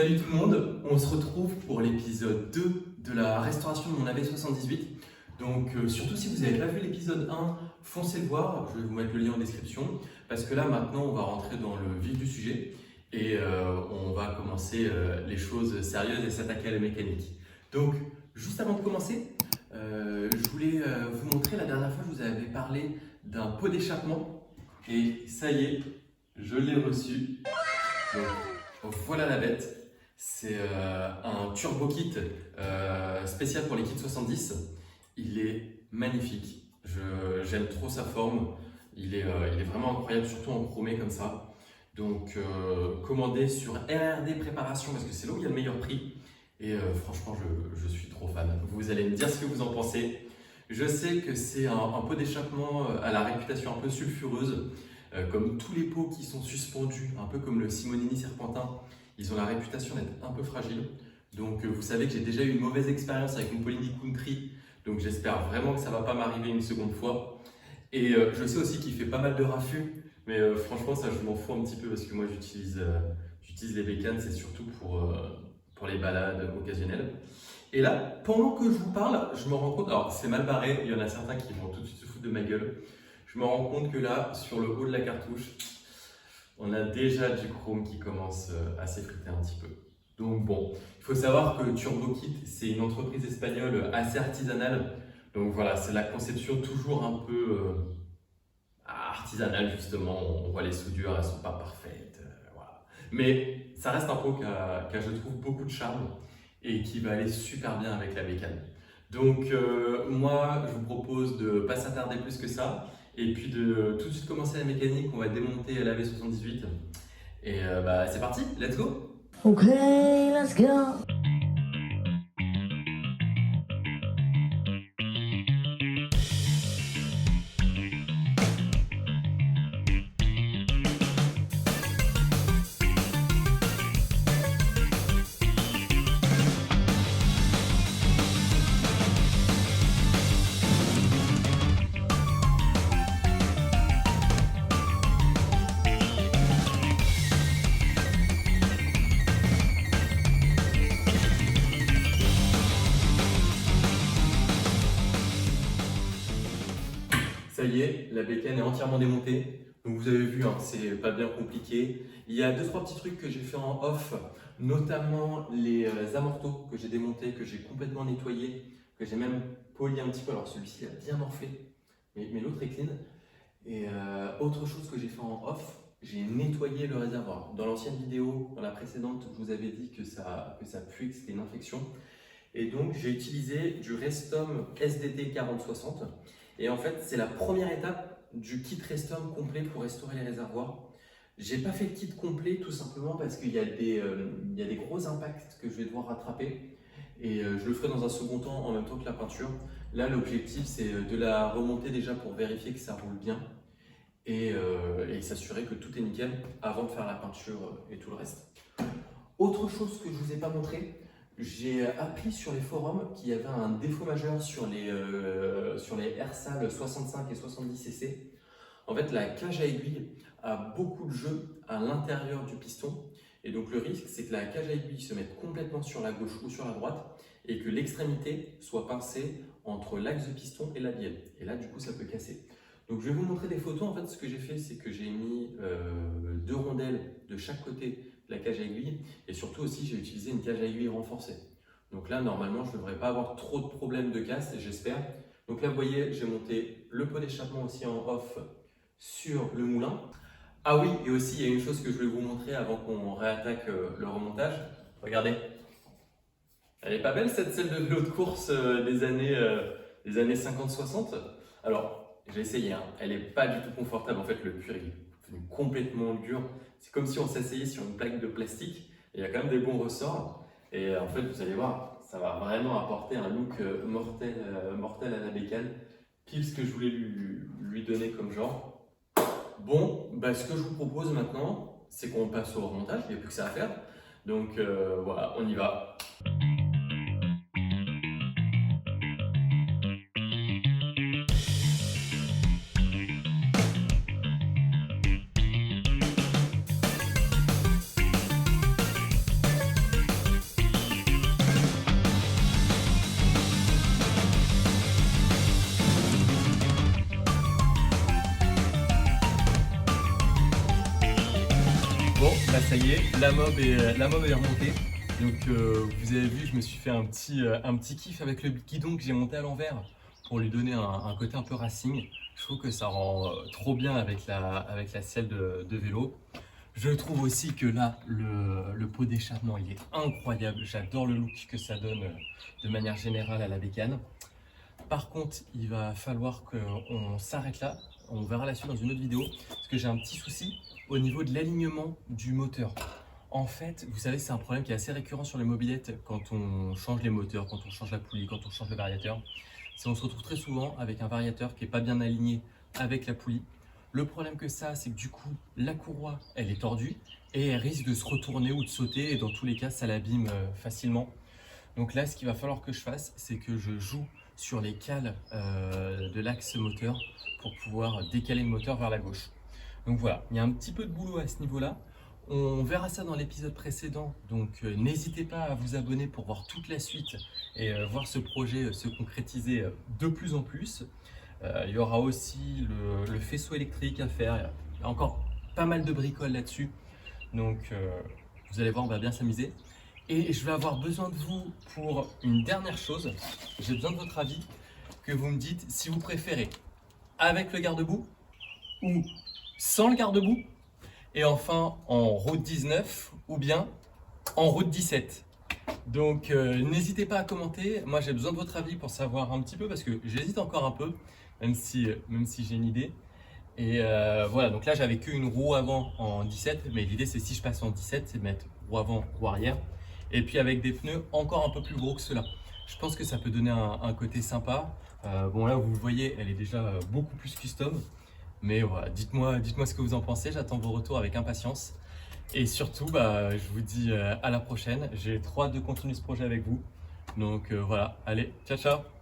Salut tout le monde, on se retrouve pour l'épisode 2 de la restauration de mon AV78. Donc surtout si vous n'avez pas vu l'épisode 1, foncez le voir, je vais vous mettre le lien en description. Parce que là maintenant on va rentrer dans le vif du sujet et on va commencer les choses sérieuses et s'attaquer à la mécanique. Donc juste avant de commencer, je voulais vous montrer, la dernière fois je vous avais parlé d'un pot d'échappement. Et ça y est, je l'ai reçu. Donc, voilà la bête. C'est un turbo kit spécial pour les kits 70. Il est magnifique. J'aime trop sa forme. Il est vraiment incroyable, surtout en chromé comme ça. Donc commandé sur RRD Préparation parce que c'est là où il y a le meilleur prix. Et franchement, je suis trop fan. Vous allez me dire ce que vous en pensez. Je sais que c'est un pot d'échappement à la réputation un peu sulfureuse. Comme tous les pots qui sont suspendus, un peu comme le Simonini Serpentin, ils ont la réputation d'être un peu fragiles. Donc vous savez que j'ai déjà eu une mauvaise expérience avec mon Polini Country, donc j'espère vraiment que ça ne va pas m'arriver une seconde fois. Et je sais aussi qu'il fait pas mal de raffus, mais franchement ça je m'en fous un petit peu parce que moi j'utilise les bécanes, c'est surtout pour les balades occasionnelles. Et là, pendant que je vous parle, je me rends compte, alors c'est mal barré, il y en a certains qui vont tout de suite se foutre de ma gueule. Je me rends compte que là, sur le haut de la cartouche, on a déjà du chrome qui commence à s'effriter un petit peu. Donc bon, il faut savoir que TurboKit, c'est une entreprise espagnole assez artisanale. Donc voilà, c'est la conception toujours un peu artisanale justement. On voit les soudures, elles ne sont pas parfaites. Voilà. Mais ça reste un pot qui a, je trouve, beaucoup de charme et qui va aller super bien avec la bécane. Donc moi, je vous propose de ne pas s'attarder plus que ça. Et puis de tout de suite commencer la mécanique, on va démonter la V78. Et c'est parti, let's go! Ok, let's go! Ça y est, la bécane est entièrement démontée. Donc vous avez vu, hein, c'est pas bien compliqué. Il y a 2-3 petits trucs que j'ai fait en off, notamment les amortos que j'ai démontés, que j'ai complètement nettoyés, que j'ai même poli un petit peu. Alors celui-ci a bien morflé, mais l'autre est clean. Et autre chose que j'ai fait en off, j'ai nettoyé le réservoir. Dans l'ancienne vidéo, dans la précédente, je vous avais dit que ça puait, que c'était une infection. Et donc j'ai utilisé du Restom SDT 4060. Et en fait, c'est la première étape du kit Restom complet pour restaurer les réservoirs. J'ai pas fait le kit complet tout simplement parce qu'il y a des gros impacts que je vais devoir rattraper. Et je le ferai dans un second temps en même temps que la peinture. Là, l'objectif, c'est de la remonter déjà pour vérifier que ça roule bien et s'assurer que tout est nickel avant de faire la peinture et tout le reste. Autre chose que je vous ai pas montré, j'ai appris sur les forums qu'il y avait un défaut majeur sur les Airsal 65 et 70cc. En fait, la cage à aiguille a beaucoup de jeu à l'intérieur du piston. Et donc le risque, c'est que la cage à aiguille se mette complètement sur la gauche ou sur la droite et que l'extrémité soit pincée entre l'axe de piston et la bielle. Et là, du coup, ça peut casser. Donc je vais vous montrer des photos. En fait, ce que j'ai fait, c'est que j'ai mis 2 rondelles de chaque côté de la cage à aiguille et surtout aussi, j'ai utilisé une cage à aiguille renforcée. Donc là, normalement, je ne devrais pas avoir trop de problèmes de casse, j'espère. Donc là, vous voyez, j'ai monté le pot d'échappement aussi en off sur le moulin. Ah oui, et aussi, il y a une chose que je vais vous montrer avant qu'on réattaque le remontage. Regardez. Elle est pas belle, cette selle de vélo de course des années 50-60. Alors, j'ai essayé, hein. Elle n'est pas du tout confortable. En fait, le cuir est complètement dur. C'est comme si on s'asseyait sur une plaque de plastique. Il y a quand même des bons ressorts. Et en fait, vous allez voir, ça va vraiment apporter un look mortel à la bécane. Pile ce que je voulais lui donner comme genre. Bon, ce que je vous propose maintenant, c'est qu'on passe au remontage. Il n'y a plus que ça à faire. Donc voilà, on y va. ça y est, la mob est remontée. Donc vous avez vu, je me suis fait un petit kiff avec le guidon que j'ai monté à l'envers pour lui donner un côté un peu racing. Je trouve que ça rend trop bien avec la selle de vélo. Je trouve aussi que là, le pot d'échappement, il est incroyable. J'adore le look que ça donne de manière générale à la bécane. Par contre, il va falloir qu'on s'arrête là. On verra la suite dans une autre vidéo parce que j'ai un petit souci au niveau de l'alignement du moteur. En fait, vous savez, c'est un problème qui est assez récurrent sur les mobylettes quand on change les moteurs, quand on change la poulie, quand on change le variateur. On se retrouve très souvent avec un variateur qui n'est pas bien aligné avec la poulie. Le problème que ça, c'est que du coup, la courroie, elle est tordue et elle risque de se retourner ou de sauter et dans tous les cas, ça l'abîme facilement. Donc là, ce qu'il va falloir que je fasse, c'est que je joue sur les cales de l'axe moteur pour pouvoir décaler le moteur vers la gauche. Donc voilà, il y a un petit peu de boulot à ce niveau-là. On verra ça dans l'épisode précédent, donc n'hésitez pas à vous abonner pour voir toute la suite et voir ce projet se concrétiser de plus en plus. Il y aura aussi le faisceau électrique à faire, il y a encore pas mal de bricoles là-dessus, donc vous allez voir, on va bien s'amuser. Et je vais avoir besoin de vous pour une dernière chose, j'ai besoin de votre avis, que vous me dites si vous préférez avec le garde-boue ou sans le garde-boue. Et enfin en route 19 ou bien en route 17. Donc n'hésitez pas à commenter, moi j'ai besoin de votre avis pour savoir un petit peu parce que j'hésite encore un peu, même si j'ai une idée. Et voilà, donc là j'avais qu'une roue avant en 17, mais l'idée c'est si je passe en 17, c'est de mettre roue avant, roue arrière. Et puis avec des pneus encore un peu plus gros que ceux-là. Je pense que ça peut donner un côté sympa. Bon là vous le voyez, elle est déjà beaucoup plus custom. Mais voilà, dites-moi ce que vous en pensez, j'attends vos retours avec impatience. Et surtout, je vous dis à la prochaine. J'ai trop hâte de continuer ce projet avec vous. Donc voilà, allez, ciao ciao!